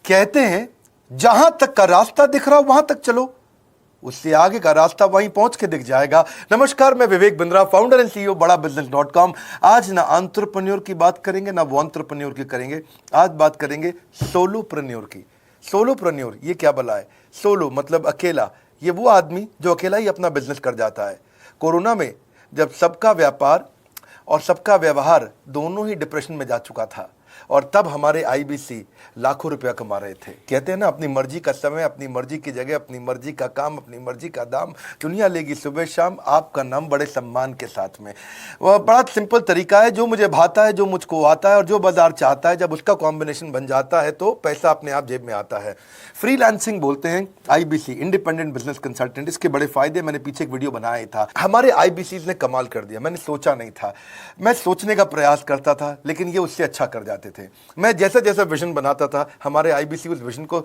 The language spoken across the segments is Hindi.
कहते हैं जहां तक का रास्ता दिख रहा हो वहां तक चलो, उससे आगे का रास्ता वहीं पहुंच के दिख जाएगा। नमस्कार, मैं Vivek Bindra, founder and CEO बड़ाबिजनेस.com। आज ना एंटरप्रेन्योर की बात करेंगे ना वो एंटरप्रेन्योर की करेंगे, आज बात करेंगे सोलोप्रेन्योर की। सोलोप्रेन्योर ये क्या भला है? सोलो मतलब अकेला, ये वो आदमी जो अकेला ही अपना बिजनेस कर जाता है। कोरोना में जब सबका व्यापार और सबका व्यवहार दोनों ही डिप्रेशन में जा चुका था, और तब हमारे आईबीसी लाखों रुपया कमा रहे थे। कहते हैं ना, अपनी मर्जी का समय, अपनी मर्जी की जगह, अपनी मर्जी का काम, अपनी मर्जी का दाम, दुनिया लेगी सुबह शाम आपका नाम बड़े सम्मान के साथ में। वह बड़ा सिंपल तरीका है, जो मुझे भाता है, जो मुझको आता है और जो बाजार चाहता है, जब उसका कॉम्बिनेशन बन जाता है तो पैसा अपने आप जेब में आता है। फ्रीलांसिंग बोलते हैं आईबीसी, इंडिपेंडेंट बिजनेस कंसल्टेंट। इसके बड़े फायदे मैंने पीछे एक वीडियो बनाया था। हमारे आईबीसी ने कमाल कर दिया, मैंने सोचा नहीं था। मैं सोचने का प्रयास करता था लेकिन ये उससे अच्छा कर जाते थे। मैं जैसा जैसा विजन बनाता था, हमारे आईबीसी उस विजन को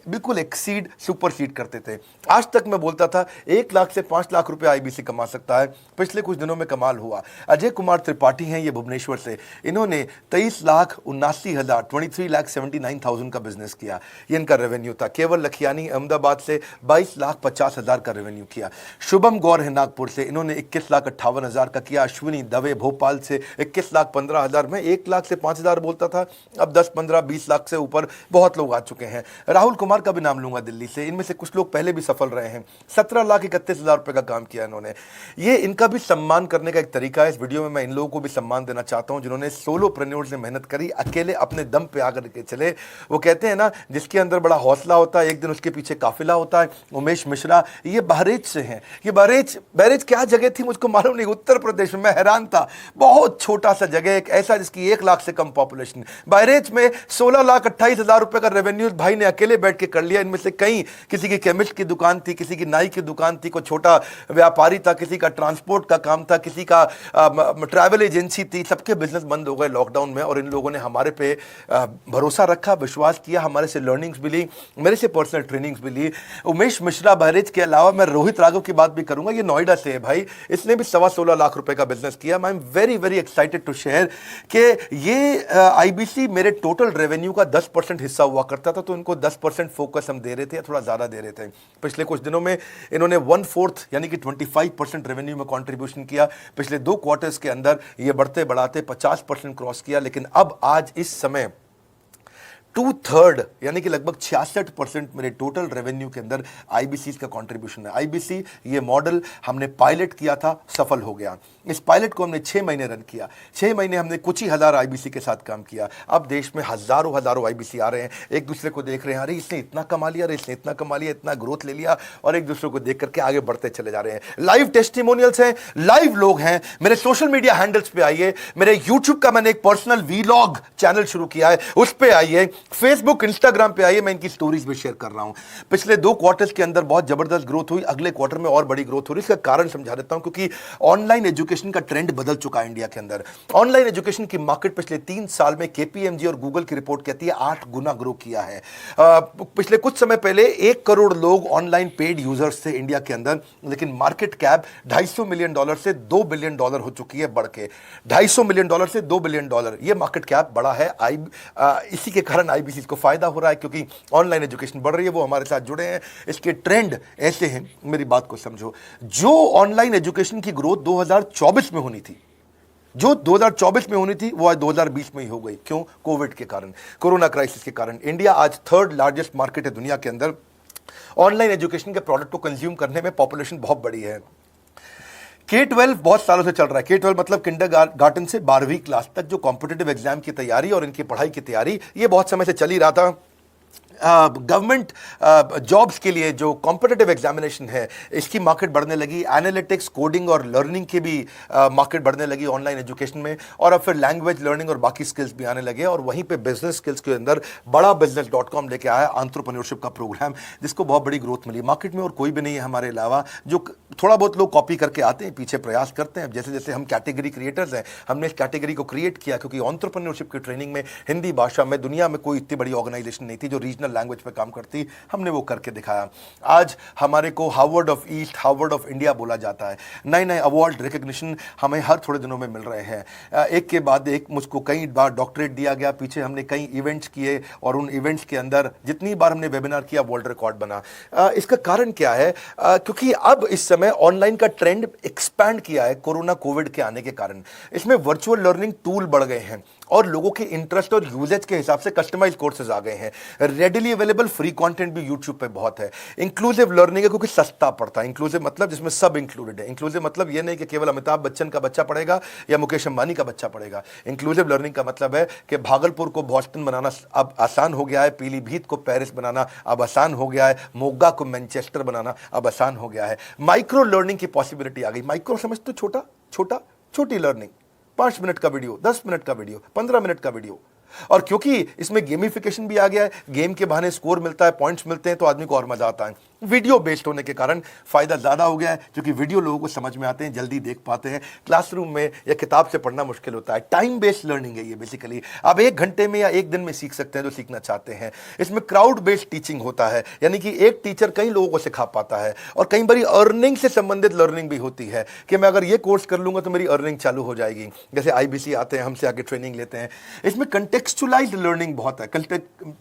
बिल्कुल एक्सीड, सुपरसीड करते थे। आज तक मैं बोलता था 1 लाख से 5 लाख रुपए आईबीसी कमा सकता है। पिछले कुछ दिनों में कमाल हुआ। अजय कुमार त्रिपाठी हैं ये भुवनेश्वर से, इन्होंने 23,79,000 23,79,000 का बिजनेस किया। ये इनका रेवेन्यू था। केवल लखियानी अहमदाबाद से 22,50,000 का रेवेन्यू किया। शुभम गौर है नागपुर से, इन्होंने 21,58,000 का किया। अश्विनी दवे भोपाल से 21,15,000 में 1 लाख से 5,000 बोलता था, अब 10, 15, 20 लाख से ऊपर बहुत लोग आ चुके हैं। राहुल कुमार का भी नाम लूंगा दिल्ली से, इनमें से कुछ लोग पहले भी सफल रहे हैं। 17,31,000 रुपए का काम किया इन्होंने। ये इनका भी सम्मान करने का एक तरीका है। इस वीडियो में मैं इन लोगों को भी सम्मान देना चाहता हूं जिन्होंने सोलोप्रेन्योर से मेहनत करी, अकेले अपने दम पे आकर के चले। वो कहते हैं ना, जिसके अंदर बड़ा हौसला होता है एक दिन उसके पीछे काफिला होता है। उमेश मिश्रा ये बहरेच से हैं। ये बहरेच क्या जगह थी मुझको मालूम नहीं, उत्तर प्रदेश में। मैं हैरान था, बहुत छोटा सा जगह, एक ऐसा जिसकी 1 लाख से कम पॉपुलेशन। बहरेच में 16,28,000 रुपए का रेवेन्यू भाई ने अकेले बैठ के कर लिया। इनमें से कई, किसी की केमिस्ट की दुकान थी, किसी की नाई की दुकान थी, कोई छोटा व्यापारी था, किसी का ट्रांसपोर्ट का काम था, किसी का ट्रैवल एजेंसी थी। सबके बिजनेस बंद हो गए लॉकडाउन में, और इन लोगों ने हमारे पे भरोसा रखा, विश्वास किया, हमारे से लर्निंग्स भी ली, मेरे से पर्सनल ट्रेनिंग्स भी ली। उमेश मिश्रा बहरेज के अलावा मैं रोहित राघव की बात भी करूंगा, ये नोएडा से है भाई, इसने भी 16.25 लाख रुपए का बिजनेस किया। I am very very excited to share कि ये आईबीसी मेरे टोटल रेवेन्यू का 10% हिस्सा हुआ करता था, तो इनको 10% फोकस हम दे रहे थे या थोड़ा ज्यादा दे रहे थे। पिछले कुछ दिनों में इन्होंने 1/4 यानी कि 25% रेवेन्यू में कंट्रीब्यूशन किया। पिछले 2 क्वार्टर्स के अंदर ये बढ़ते बढ़ाते 50% क्रॉस किया। लेकिन अब आज इस समय 2/3 यानी कि लगभग 66% मेरे टोटल रेवेन्यू के अंदर आईबीसी का कंट्रीब्यूशन है। आईबीसी ये मॉडल हमने पायलट किया था, सफल हो गया। इस पायलट को हमने 6 महीने रन किया। 6 महीने हमने कुछ ही हजार आईबीसी के साथ काम किया। अब देश में हजारों आईबीसी आ रहे हैं, एक दूसरे को देख रहे हैं, अरे इसने इतना कमा लिया, अरे इसने इतना कमा लिया, इतना ग्रोथ ले लिया, और एक दूसरे को देख करके आगे बढ़ते चले जा रहे हैं। लाइव टेस्टिमोनियल्स हैं, लाइव लोग हैं। मेरे सोशल मीडिया हैंडल्स पे आइए, मेरे यूट्यूब का मैंने एक पर्सनल वीलॉग चैनल शुरू किया है, उस पे आइए, फेसबुक इंस्टाग्राम पे आइए, मैं इनकी स्टोरीज भी शेयर कर रहा हूं। पिछले 2 क्वार्टर्स के अंदर बहुत जबरदस्त ग्रोथ हुई, अगले क्वार्टर में और बड़ी ग्रोथ हो रही है। इसका कारण समझा देता हूं, क्योंकि ऑनलाइन एजुकेशन का ट्रेंड बदल चुका है इंडिया के अंदर। ऑनलाइन एजुकेशन की मार्केट पिछले 3 साल में केपीएमजी और गूगल की रिपोर्ट कहती है 8 गुना ग्रो किया है। पिछले कुछ समय पहले 1 करोड़ लोग ऑनलाइन पेड यूजर्स थे इंडिया के अंदर, लेकिन मार्केट कैप $250 मिलियन से $2 बिलियन हो चुकी है बढ़ के। $250 मिलियन से $2 बिलियन, ये मार्केट कैप बड़ा है। इसी के कारण आईबीसी को फायदा हो रहा है, क्योंकि ऑनलाइन एजुकेशन बढ़ रही है, वो हमारे साथ जुड़े हैं। इसके ट्रेंड ऐसे हैं, मेरी बात को समझो। जो ऑनलाइन एजुकेशन की ग्रोथ 2024 में होनी थी, जो 2024 में होनी थी, वो आज 2020 में ही हो गई। क्यों? कोविड के कारण, कोरोना क्राइसिस के कारण। इंडिया आज 3rd लार्जेस्ट मार्केट है दुनिया के अंदर। ऑनलाइन एजुकेशन के प्रोडक्ट को कंज्यूम करने में पॉपुलेशन बहुत बड़ी है। K-12 बहुत सालों से चल रहा है। K-12 मतलब किंडरगार्टन से 12वीं क्लास तक जो कॉम्पिटिटिव एग्जाम की तैयारी और इनकी पढ़ाई की तैयारी, ये बहुत समय से चल ही रहा था। गवर्नमेंट जॉब्स के लिए जो कॉम्पिटिटिव एग्जामिनेशन है, इसकी मार्केट बढ़ने लगी। एनालिटिक्स, कोडिंग और लर्निंग की भी मार्केट बढ़ने लगी ऑनलाइन एजुकेशन में। और अब फिर लैंग्वेज लर्निंग और बाकी स्किल्स भी आने लगे। और वहीं पे बिजनेस स्किल्स के अंदर बड़ाबिजनेस.com लेके आया एंटरप्रेन्योरशिप का प्रोग्राम, जिसको बहुत बड़ी ग्रोथ मिली मार्केट में। और कोई भी नहीं है हमारे अलावा, जो थोड़ा बहुत लोग कॉपी करके आते हैं, पीछे प्रयास करते हैं। जैसे जैसे हम कैटेगरी क्रिएटर्स हैं, हमने इस कैटेगरी को क्रिएट किया, क्योंकि एंटरप्रेन्योरशिप की ट्रेनिंग में हिंदी भाषा में दुनिया में कोई इतनी बड़ी ऑर्गेनाइजेशन नहीं थी जो रीजनल इंटरनेशनल लैंग्वेज पे काम करती, हमने वो करके दिखाया। आज हमारे को Harvard of east, Harvard of India बोला जाता है। नए नए अवार्ड रिकग्निशन हमें हर थोड़े दिनों में मिल रहे हैं, एक के बाद एक। मुझको कई बार डॉक्टरेट दिया गया, पीछे हमने कई इवेंट्स किए और उन इवेंट्स के अंदर जितनी बार हमने वेबिनार किया वर्ल्ड रिकॉर्ड बना। इसका कारण क्या है? क्योंकि अब इस समय ऑनलाइन का ट्रेंड एक्सपैंड किया है कोरोना कोविड के आने के कारण। इसमें वर्चुअल लर्निंग टूल बढ़ गए हैं और लोगों के इंटरेस्ट और यूजेज के हिसाब से कस्टमाइज कोर्सेज आ गए हैं। रेडिली अवेलेबल फ्री कंटेंट भी यूट्यूब पे बहुत है। इंक्लूसिव लर्निंग है क्योंकि सस्ता पड़ता है। इंक्लूसिव मतलब जिसमें सब इंक्लूडेड है। इंक्लूसिव मतलब ये नहीं कि केवल अमिताभ बच्चन का बच्चा पढ़ेगा या मुकेश अंबानी का बच्चा पढ़ेगा। इंक्लूसिव लर्निंग का मतलब है कि भागलपुर को बॉस्टन बनाना अब आसान हो गया है, पीलीभीत को पेरिस बनाना अब आसान हो गया है, मोगा को मैनचेस्टर बनाना अब आसान हो गया है। माइक्रो लर्निंग की पॉसिबिलिटी आ गई। माइक्रो समझ तो छोटी लर्निंग, 5 मिनट का वीडियो, 10 मिनट का वीडियो, 15 मिनट का वीडियो। और क्योंकि इसमें गेमिफिकेशन भी आ गया है, गेम के बहाने स्कोर मिलता है, पॉइंट्स मिलते हैं, तो आदमी को और मजा आता है। वीडियो बेस्ड होने के कारण फायदा ज्यादा हो गया है, क्योंकि वीडियो लोगों को समझ में आते हैं, जल्दी देख पाते हैं। क्लासरूम में या किताब से पढ़ना मुश्किल होता है। टाइम बेस्ड लर्निंग है ये बेसिकली। आप 1 घंटे में या 1 दिन में सीख सकते हैं जो सीखना चाहते हैं। इसमें क्राउड बेस्ड टीचिंग होता है, यानी कि एक टीचर कई लोगों को सिखा पाता है। और कई बार अर्निंग से संबंधित लर्निंग भी होती है कि मैं अगर ये कोर्स कर लूंगा तो मेरी अर्निंग चालू हो जाएगी। जैसे IBC आते हैं, हमसे आगे ट्रेनिंग लेते हैं। इसमें कंटेक्चुअलाइज्ड लर्निंग बहुत है।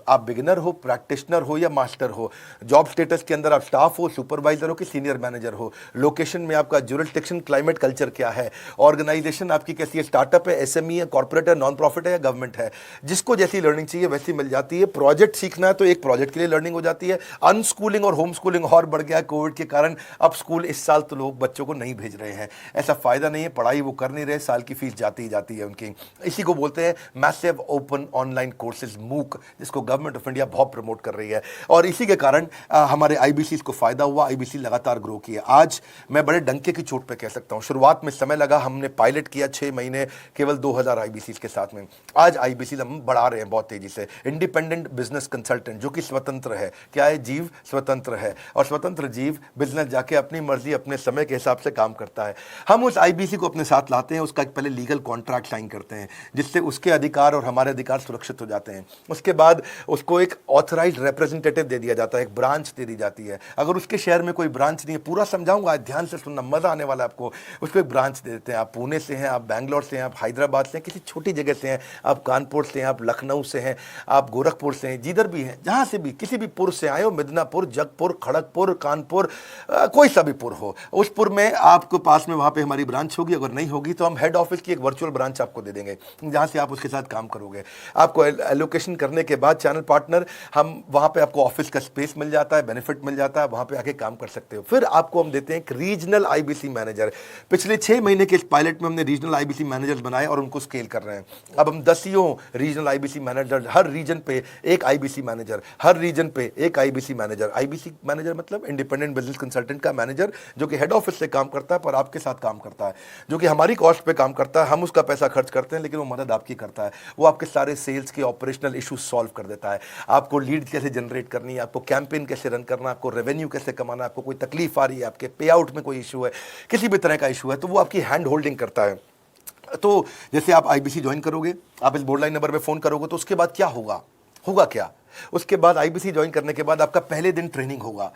आप बिगिनर हो, प्रैक्टिशनर हो या मास्टर हो, जॉब स्टेटस के अंदर आप स्टाफ हो, सुपरवाइजर हो कि सीनियर मैनेजर हो, लोकेशन में आपका ज्यूरिसडिक्शन, क्लाइमेट, कल्चर क्या है, ऑर्गेनाइजेशन आपकी कैसी है, स्टार्टअप है, SME है, कॉर्पोरेट है, नॉन प्रॉफिट है या गवर्नमेंट है, जिसको जैसी लर्निंग चाहिए वैसी मिल जाती है। प्रोजेक्ट सीखना है तो एक प्रोजेक्ट के लिए लर्निंग हो जाती है। अनस्कूलिंग और होम स्कूलिंग और बढ़ गया है कोविड के कारण। अब स्कूल इस साल तो लोग बच्चों को नहीं भेज रहे हैं, ऐसा फायदा नहीं है, पढ़ाई वो कर नहीं रहे, साल की फीस जाती ही जाती है उनकी। इसी को बोलते हैं massive open online courses, MOOC, जिसको गवर्नमेंट ऑफ इंडिया बहुत प्रमोट कर रही है। और इसी के कारण हमारे IBC को फायदा हुआ। IBC लगातार ग्रो किया। आज मैं बड़े डंके की चोट पे कह सकता हूं, शुरुआत में समय लगा, हमने पायलट किया 6 महीने केवल 2000 IBC के साथ में। आज IBC हम बढ़ा रहे हैं बहुत तेजी से। इंडिपेंडेंट बिजनेस कंसल्टेंट, जो कि स्वतंत्र है। क्या है? जीव स्वतंत्र है, और स्वतंत्र जीव बिजनेस जाके अपनी मर्जी अपने समय के हिसाब से काम करता है। हम उस IBC को अपने साथ लाते हैं, उसका एक पहले लीगल कॉन्ट्रैक्ट साइन करते हैं, जिससे उसके अधिकार और हमारे अधिकार सुरक्षित हो जाते हैं। उसके बाद उसको एक ऑथराइज्ड रिप्रेजेंटेटिव दे दिया जाता है, एक ब्रांच दे दी जाती है। अगर उसके शहर में कोई ब्रांच नहीं है, पूरा समझाऊंगा, ध्यान से सुनना, मजा आने वाला है आपको। उसको एक ब्रांच दे देते हैं। आप पुणे से हैं, आप बैंगलोर से हैं, आप हैदराबाद से हैं, किसी छोटी जगह से हैं, आप कानपुर से हैं, आप लखनऊ से हैं, आप गोरखपुर से हैं, जिधर भी हैं, जहां से भी, किसी भी पुर से आए हो, मिदनापुर, जगपुर, खड़गपुर, कानपुर, कोई सा भी पुर हो, उस पुर में आपके पास में वहां पे हमारी ब्रांच होगी। अगर नहीं होगी तो हम हेड ऑफिस की एक वर्चुअल ब्रांच आपको दे देंगे, जहां से आप उसके साथ काम करोगे। आपको एलोकेशन करने के बाद चैनल पार्टनर, हम वहां पे आपको ऑफिस का स्पेस मिल जाता है, बेनिफिट मिल जाता है, वहां पे आके काम कर सकते हो। फिर आपको हम देते हैं एक रीजनल IBC मैनेजर। पिछले 6 महीने के इस पायलट में हमने रीजनल IBC मैनेजर्स बनाए और उनको स्केल कर रहे हैं। अब हम 10 रीजनल IBC मैनेजर, हर रीजन पे एक IBC मैनेजर, हर रीजन पे एक IBC मैनेजर। IBC मैनेजर मतलब इंडिपेंडेंट बिजनेस कंसल्टेंट का मैनेजर, जो कि हेड ऑफिस से काम करता है पर आपके साथ काम करता है, जो कि हमारी कॉस्ट पे काम करता है। हम उसका पैसा खर्च करते हैं, लेकिन वो मदद आपकी करता है। वो आपके सारे सेल्स के ऑपरेशनल इशूज सॉल्व कर देता है। आपको लीड कैसे जनरेट करनी है, आपको कैंपेन कैसे रन करना, आपको रेवेन्यू कैसे कमाना, आपको कोई तकलीफ आ रही है, आपके पे आउट में कोई इशू है, किसी भी तरह का इशू है, तो वो आपकी हैंड होल्डिंग करता है। तो जैसे आप IBC ज्वाइन करोगे, आप इस बोर्ड लाइन नंबर पे फोन करोगे, तो उसके बाद क्या होगा क्या? उसके बाद IBC ज्वाइन करने के बाद आपका पहले दिन ट्रेनिंग होगा।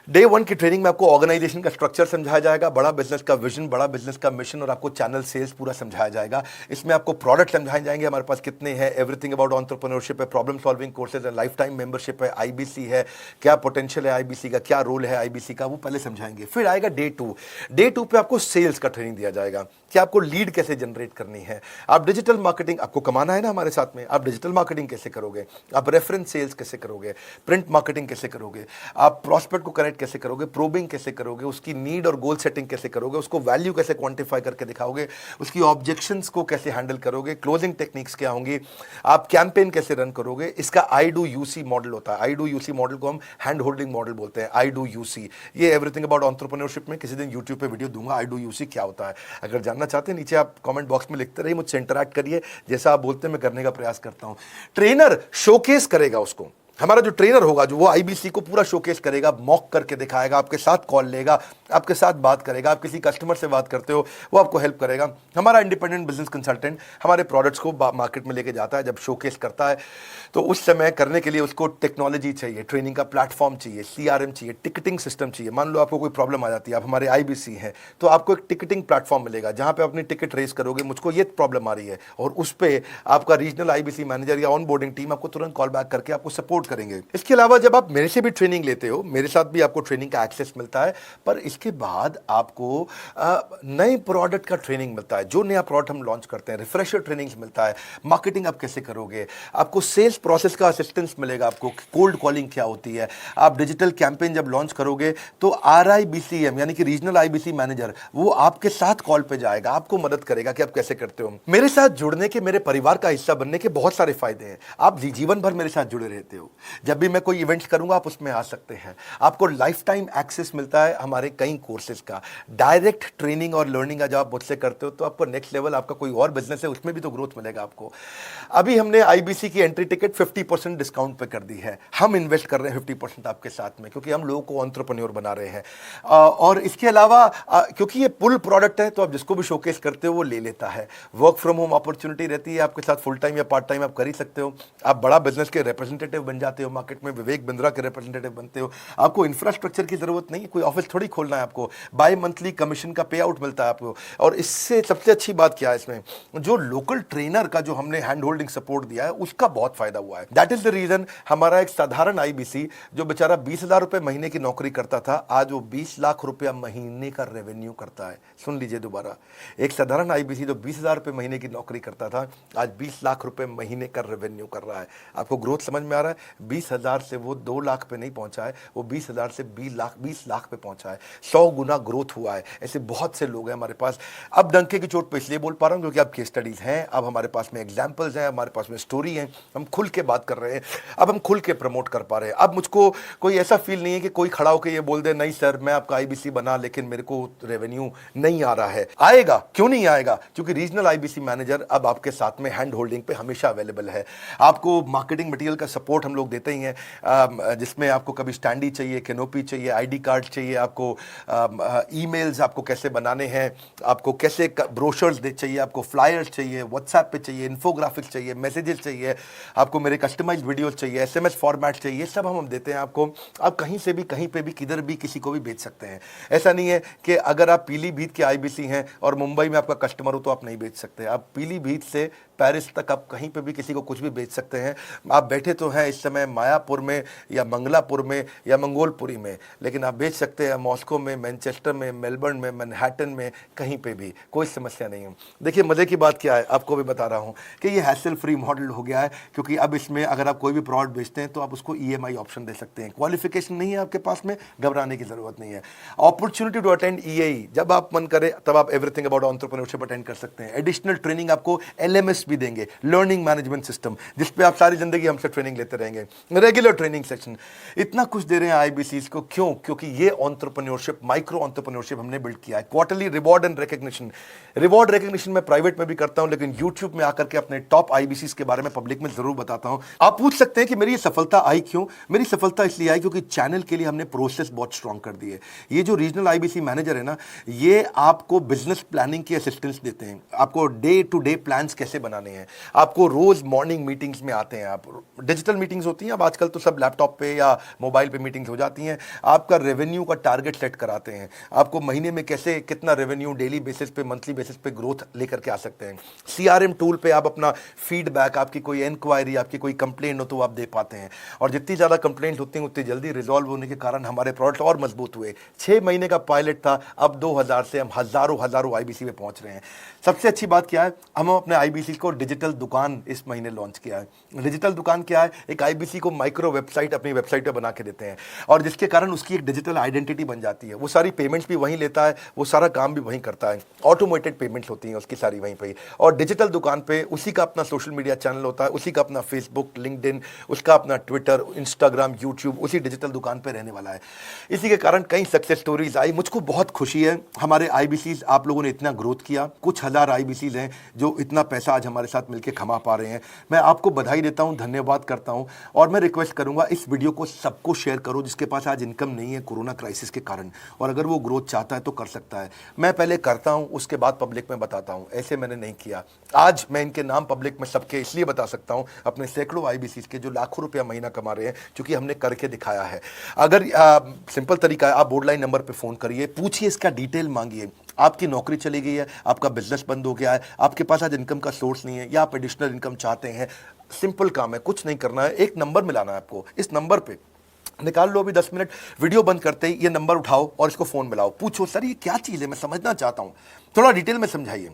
डे 1 की ट्रेनिंग में आपको ऑर्गेनाइजेशन का स्ट्रक्चर समझाया जाएगा, बड़ा बिजनेस का विजन, बड़ा बिजनेस का मिशन, और आपको चैनल सेल्स पूरा समझाया जाएगा। इसमें आपको प्रोडक्ट समझाए जाएंगे, हमारे पास कितने हैं, एवरीथिंग अबाउट एंटरप्रेन्योरशिप है, प्रॉब्लम सॉल्विंग कोर्सेज है, लाइफ टाइम मेंबरशिप है, IBC है, क्या पोटेंशियल है IBC का, क्या रोल है IBC का, वो पहले समझाएंगे। फिर आएगा डे 2। डे 2 पे आपको सेल्स का ट्रेनिंग दिया जाएगा कि आपको लीड कैसे जनरेट करनी है, आप डिजिटल मार्केटिंग, आपको कमाना है ना हमारे साथ में, आप डिजिटल मार्केटिंग कैसे करोगे, आप रेफरेंस सेल्स कैसे करोगे, प्रिंट मार्केटिंग कैसे करोगे, आप प्रॉस्पेक्ट को कनेक्ट कैसे करोगे, प्रोबिंग कैसे करोगे, उसकी नीड और गोल सेटिंग कैसे करोगे, उसको वैल्यू कैसे क्वांटिफाई करके दिखाओगे, उसकी ऑब्जेक्शंस को कैसे हैंडल करोगे, क्लोजिंग टेक्निक्स क्या होंगी, आप कैंपेन कैसे रन करोगे। इसका I-Do-You-See मॉडल होता है। I-Do-You-See मॉडल को हम हैंड होल्डिंग मॉडल बोलते हैं। I-Do-You-See, ये एवरीथिंग अबाउट एंटरप्रेन्योरशिप में किसी दिन यूट्यूब पे वीडियो दूंगा, I-Do-You-See क्या होता है। अगर जानना चाहते हैं, नीचे आप कमेंट बॉक्स में लिखते रहिए, मुझसे इंटरैक्ट करिए, जैसा आप बोलते हैं मैं करने का प्रयास करता हूं। ट्रेनर शोकेस करेगा उसको, हमारा जो ट्रेनर होगा, जो वो आईबीसी को पूरा शोकेस करेगा, मॉक करके दिखाएगा, आपके साथ कॉल लेगा, आपके साथ बात करेगा, आप किसी कस्टमर से बात करते हो वो आपको हेल्प करेगा। हमारा इंडिपेंडेंट बिजनेस कंसल्टेंट हमारे प्रोडक्ट्स को मार्केट में लेके जाता है, जब शोकेस करता है तो उस समय करने के लिए उसको टेक्नोलॉजी चाहिए, ट्रेनिंग का प्लेटफॉर्म चाहिए, सीआरएम चाहिए, टिकटिंग सिस्टम चाहिए। मान लो आपको कोई प्रॉब्लम आ जाती है, आप हमारे आईबीसी हैं, तो आपको एक टिकटिंग प्लेटफॉर्म मिलेगा जहां पे अपनी टिकट रेस करोगे, मुझको ये प्रॉब्लम आ रही है, और उस पर आपका रीजनल आईबीसी मैनेजर या ऑन बोर्डिंग टीम आपको तुरंत कॉल बैक करके आपको सपोर्ट करेंगे। इसके अलावा जब आप मेरे से भी ट्रेनिंग लेते हो, मेरे साथ भी आपको ट्रेनिंग का एक्सेस मिलता है, पर इसके बाद आपको नए प्रोडक्ट का ट्रेनिंग मिलता है। जो नया प्रोडक्ट हम लॉन्च करते हैं, रिफ्रेशर ट्रेनिंग्स मिलता है, मार्केटिंग आप कैसे करोगे, आपको सेल्स प्रोसेस का असिस्टेंस मिलेगा, आपको कोल्ड कॉलिंग क्या होती है, आप डिजिटल कैंपेन जब लॉन्च करोगे तो आरआईबीसीएम यानी कि रीजनल आईबीसी मैनेजर वो आपके साथ कॉल पे जाएगा, आपको मदद करेगा कि आप कैसे करते हो। मेरे साथ जुड़ने के, मेरे परिवार का हिस्सा बनने के बहुत सारे फायदे हैं। आप जीवन भर मेरे साथ जुड़े रहते हो, जब भी मैं कोई इवेंट्स करूंगा आप उसमें आ सकते हैं। आपको लाइफ टाइम एक्सेस मिलता है हमारे कई कोर्सेज का, डायरेक्ट ट्रेनिंग और लर्निंग जब आप मुझसे करते हो तो आपको नेक्स्ट लेवल, आपका कोई और बिजनेस है उसमें भी तो ग्रोथ मिलेगा आपको। अभी हमने आईबीसी की एंट्री टिकट 50% डिस्काउंट पे कर दी है। हम इन्वेस्ट कर रहे हैं 50% आपके साथ में, क्योंकि हम लोगों को एंटरप्रेन्योर बना रहे हैं। और इसके अलावा क्योंकि ये पुल प्रोडक्ट है तो आप जिसको भी शोकेस करते हो वो ले लेता है। वर्क फ्रॉम होम अपॉर्चुनिटी रहती है आपके साथ, फुल टाइम या पार्ट टाइम आप कर ही सकते हो। आप बड़ा बिजनेस के रिप्रेजेंटेटिव बन जाते हो, मार्केट में विवेक बिंद्रा के रिप्रेजेंटेटिव बनते हो। आपको इंफ्रास्ट्रक्चर की जरूरत नहीं, कोई ऑफिस थोड़ी खोलना है आपको, बाय मंथली कमीशन का पे आउट मिलता है आपको। और इससे सबसे अच्छी बात क्या है, इसमें जो लोकल ट्रेनर का जो हमने हैंड होल्डिंग सपोर्ट दिया है उसका बहुत फायदा हुआ है। दैट इज द रीजन हमारा एक साधारण आईबीसी जो बेचारा 20,000 रुपए महीने की नौकरी करता था, आज वो 20 लाख रुपया महीने का रेवेन्यू करता है। सुन लीजिए दोबारा, एक साधारण आईबीसी जो 20,000 रुपए महीने की नौकरी करता था, आज 20 लाख रुपए महीने का रेवेन्यू कर रहा है। आपको ग्रोथ समझ में आ रहा है? 20,000 से वो 2 लाख पे नहीं पहुंचा है, वो 20,000 से 20 लाख पे पहुंचा है। 100 गुना ग्रोथ हुआ है। ऐसे बहुत से लोग हैं हमारे पास। अब डंके की चोट पे इसलिए बोल पा रहा हूं क्योंकि अब केस स्टडीज हैं, अब हमारे पास में एग्जांपल्स हैं, हमारे पास में स्टोरी है, हम खुल के बात कर रहे हैं, अब हम खुल के प्रमोट कर पा रहे हैं। अब मुझको कोई ऐसा फील नहीं है कि कोई खड़ा होकर ये बोल दे नहीं सर मैं आपका आईबीसी बना लेकिन मेरे को रेवेन्यू नहीं आ रहा है। आएगा, क्यों नहीं आएगा? क्योंकि रीजनल आईबीसी मैनेजर अब आपके साथ में हैंड होल्डिंग पे हमेशा अवेलेबल है। आपको मार्केटिंग मटेरियल का सपोर्ट हम लोग देते ही हैं, जिसमें आपको कभी स्टैंडी चाहिए, कैनोपी चाहिए, आईडी कार्ड चाहिए, आपको ईमेल्स आपको कैसे बनाने हैं, आपको कैसे ब्रोशर्स चाहिए, आपको फ्लायर्स चाहिए, व्हाट्सएप पे चाहिए, इन्फोग्राफिक्स चाहिए, मैसेजेस चाहिए, आपको मेरे कस्टमाइज्ड वीडियोस चाहिए, एसएमएस फॉर्मेट चाहिए, सब हम देते हैं आपको। आप कहीं से भी, कहीं पे भी, किधर भी किसी को भी बेच सकते हैं। ऐसा नहीं है कि अगर आप पीलीभीत के आईबीसी हैं और मुंबई में आपका कस्टमर हो तो आप नहीं बेच सकते। आप पीलीभीत से पेरिस तक आप कहीं पे भी किसी को कुछ भी बेच सकते हैं। आप बैठे तो हैं इस समय मायापुर में या मंगलापुर में या मंगोलपुरी में, लेकिन आप बेच सकते हैं मॉस्को में, मैनचेस्टर में, मेलबर्न में, मैनहट्टन में, कहीं पे भी, कोई समस्या नहीं है। देखिए मजे की बात क्या है, आपको भी बता रहा हूं कि ये हैसल फ्री मॉडल हो गया है, क्योंकि अब इसमें अगर आप कोई भी प्रोडक्ट बेचते हैं तो आप उसको ईएमआई ऑप्शन दे सकते हैं। क्वालिफिकेशन नहीं है आपके पास में, घबराने की जरूरत नहीं है। अपॉर्चुनिटी टू अटेंड ईएई, जब आप मन करे तब आप एवरीथिंग अबाउट एंटरप्रेन्योरशिप अटेंड कर सकते हैं। एडिशनल ट्रेनिंग आपको एलएमएस भी देंगे, लर्निंग मैनेजमेंट सिस्टम, जिस पे आप सारी जिंदगी हमसे ट्रेनिंग लेते रहेंगे। रेगुलर ट्रेनिंग सेक्शन, इतना कुछ दे रहे हैं आईबीसीज को। क्यों? क्योंकि ये एंटरप्रेन्योरशिप, माइक्रो एंटरप्रेन्योरशिप हमने बिल्ड किया है। Quarterly reward and recognition, reward recognition मैं प्राइवेट में भी करता हूं, लेकिन यूट्यूब में आकर के अपने टॉप आईबीसीज के बारे में पब्लिक में जरूर बताता हूं। आप पूछ सकते हैं कि मेरी ये सफलता आई क्यों? मेरी सफलता इसलिए आई क्योंकि चैनल के लिए हमने प्रोसेस बहुत स्ट्रांग कर दी है। ये जो रीजनल आईबीसी मैनेजर है ना, ये आपको बिजनेस प्लानिंग की असिस्टेंस देते हैं, आपको डे टू डे प्लान्स कैसे बनाने हैं, आपको रोज मॉर्निंग मीटिंग्स में आते हैं। आप डिजिटल मीटिंग्स होती हैं, अब आजकल तो सब लैपटॉप पे या मोबाइल पे मीटिंग्स हो जाती हैं। आपका रेवेन्यू का टारगेट सेट कराते हैं, आपको महीने में कैसे कितना रेवेन्यू डेली बेसिस पे, मंथली बेसिस पे ग्रोथ लेकर के आ सकते हैं। सीआरएम टूल पे आप अपना फीडबैक, आपकी कोई इंक्वायरी, आपकी कोई कंप्लेंट हो तो आप दे पाते हैं। और जितनी ज़्यादा कंप्लेंट होती हैं उतनी जल्दी रिजॉल्व होने के कारण हमारे प्रोडक्ट और मजबूत हुए। 6 महीने का पायलट था, अब 2000 से हम हजारों आईबीसी में पहुंच रहे हैं। सबसे अच्छी बात क्या है, हम अपने आईबीसी को डिजिटल दुकान इस महीने लॉन्च किया है। डिजिटल दुकान क्या है? एक आईबीसी को माइक्रो वेबसाइट अपनी वेबसाइट पे बना के देते हैं, और जिसके कारण उसकी एक डिजिटल आइडेंटिटी बन जाती है। वो सारी पेमेंट्स भी वहीं लेता है, वो सारा काम भी वहीं करता है, ऑटोमेटेड पेमेंट्स होती हैं उसकी सारी वहीं पे। और डिजिटल दुकान पे उसी का अपना सोशल मीडिया चैनल होता है, उसी का अपना फेसबुक, लिंक्डइन, उसका अपना ट्विटर, इंस्टाग्राम, यूट्यूब उसी डिजिटल दुकान पे रहने वाला है। इसी के कारण कई सक्सेस स्टोरीज आई। मुझको बहुत खुशी है, हमारे आईबीसीज आप लोगों ने इतना ग्रोथ किया। कुछ हजार आईबीसीज हैं जो इतना पैसा आज हमारे साथ मिलकर कमा पा रहे हैं। मैं आपको बधाई देता हूं, धन्यवाद करता हूं और मैं रिक्वेस्ट करूंगा इस वीडियो को सबको शेयर करो जिसके पास आज इनकम नहीं है कोरोना क्राइसिस के कारण, और अगर वो ग्रोथ चाहता है तो कर सकता है। मैं पहले करता हूं, उसके बाद पब्लिक में बताता हूं, ऐसे मैंने नहीं किया। आज मैं इनके नाम पब्लिक में सबके इसलिए बता सकता हूं, अपने सैकड़ों IBCs के जो लाखों रुपया महीना कमा रहे हैं, क्योंकि हमने करके दिखाया है। अगर सिंपल तरीका है, आप बोर्ड लाइन नंबर पे फोन करिए, पूछिए, इसका डिटेल मांगिए। आपकी नौकरी चली गई है, आपका बिजनेस बंद हो गया है, आपके पास आज इनकम का सोर्स नहीं है, या आप एडिशनल इनकम चाहते हैं, सिंपल काम है, कुछ नहीं करना है, एक नंबर मिलाना है आपको। इस नंबर पे निकाल लो अभी 10 मिनट, वीडियो बंद करते ही ये नंबर उठाओ और इसको फोन मिलाओ, पूछो सर ये क्या चीज है, मैं समझना चाहता हूं, थोड़ा डिटेल में समझाइए।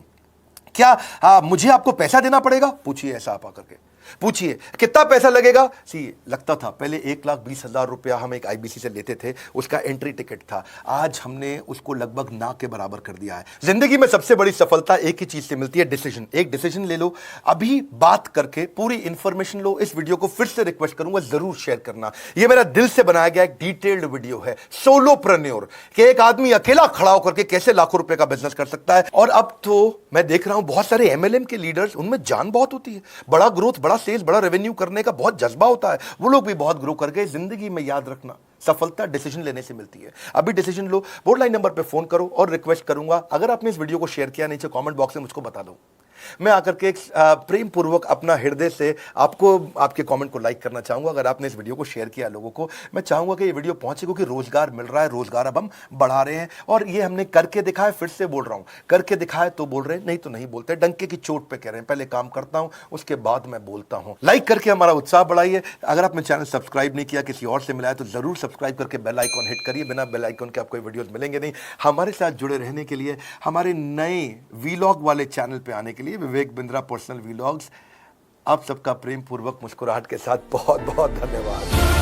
क्या मुझे आपको पैसा देना पड़ेगा? पूछिए, ऐसा आप आकर के पूछिए कितना पैसा लगेगा। सी लगता था पहले 1,20,000 रुपया हम एक IBC से लेते थे, उसका एंट्री टिकट था, आज हमने उसको लगभग ना के बराबर कर दिया है। जिंदगी में सबसे बड़ी सफलता एक ही चीज से मिलती है, डिसीजन। एक डिसीजन ले लो, अभी बात करके पूरी इंफॉर्मेशन लो। इस वीडियो को फिर से रिक्वेस्ट करूंगा जरूर शेयर करना, ये मेरा दिल से बनाया गया एक डिटेल्ड वीडियो है, सोलोप्रेन्योर, कि एक आदमी अकेला खड़ा होकर के कैसे लाखों रुपए का बिजनेस कर सकता है। और अब तो मैं देख रहा हूं बहुत सारे MLM के लीडर्स, उनमें जान बहुत होती है, बड़ा ग्रोथ, बड़ा सेल्स, बड़ा रेवेन्यू करने का बहुत जज्बा होता है, वो लोग भी बहुत ग्रो कर गए। जिंदगी में याद रखना, सफलता डिसीजन लेने से मिलती है। अभी डिसीजन लो, बोर्ड लाइन नंबर पे फोन करो और रिक्वेस्ट करूंगा, अगर आपने इस वीडियो को शेयर किया, नीचे कमेंट बॉक्स में मुझको बता दो। मैं आकर के प्रेम पूर्वक अपना हृदय से आपको, आपके कमेंट को लाइक करना चाहूंगा। अगर आपने इस वीडियो को शेयर किया लोगों को, मैं चाहूंगा कि ये वीडियो पहुंचे, क्योंकि रोजगार मिल रहा है, रोजगार अब हम बढ़ा रहे हैं, और ये हमने करके दिखाया। फिर से बोल रहा हूं, करके दिखाया तो बोल रहे हैं, नहीं तो नहीं बोलते, डंके की चोट पे कह रहे हैं। पहले काम करता हूं, उसके बाद मैं बोलता हूं। लाइक करके हमारा उत्साह बढ़ाइए। अगर आपने चैनल सब्सक्राइब नहीं किया, किसी और से मिला है, तो जरूर सब्सक्राइब करके बेल आइकॉन हिट करिए। बिना बेल आइकॉन के आपको वीडियोस मिलेंगे नहीं। हमारे साथ जुड़े रहने के लिए, हमारे नए वीलॉग वाले चैनल पे आने के लिए, विवेक बिंद्रा पर्सनल वीलॉग्स, आप सबका प्रेम पूर्वक मुस्कुराहट के साथ बहुत बहुत धन्यवाद।